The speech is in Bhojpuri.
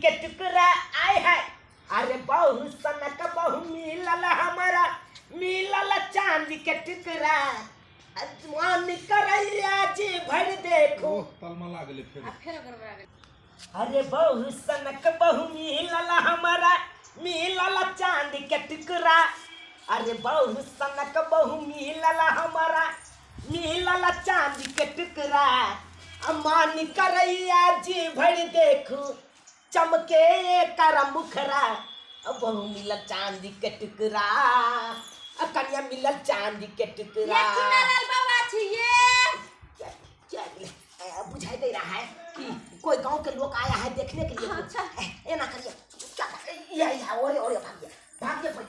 के टुकड़ा आए है। अरे बहु सनक बहु मिलल हमारा मिलल चांदी के टुकड़ा मन करैया जी भर देखो तलमा लागले फिर अरे बहु सनक बहु मिलल हमारा मिलल चांदी के टुकड़ा अरे बहु सनक बहु मिलल हमारा मिलल चांदी के टुकड़ा मन करैया जी भर देखो चमके कर मुखरा बहु मिलल चांदी के टुकड़ा कन्या मिलल चांदी के टुकड़ा बुझाई दे रहा है कि कोई गांव के लोग आया है देखने के लिए। अच्छा। ए ना करिए क्या ये ओरे ओरे भाग गया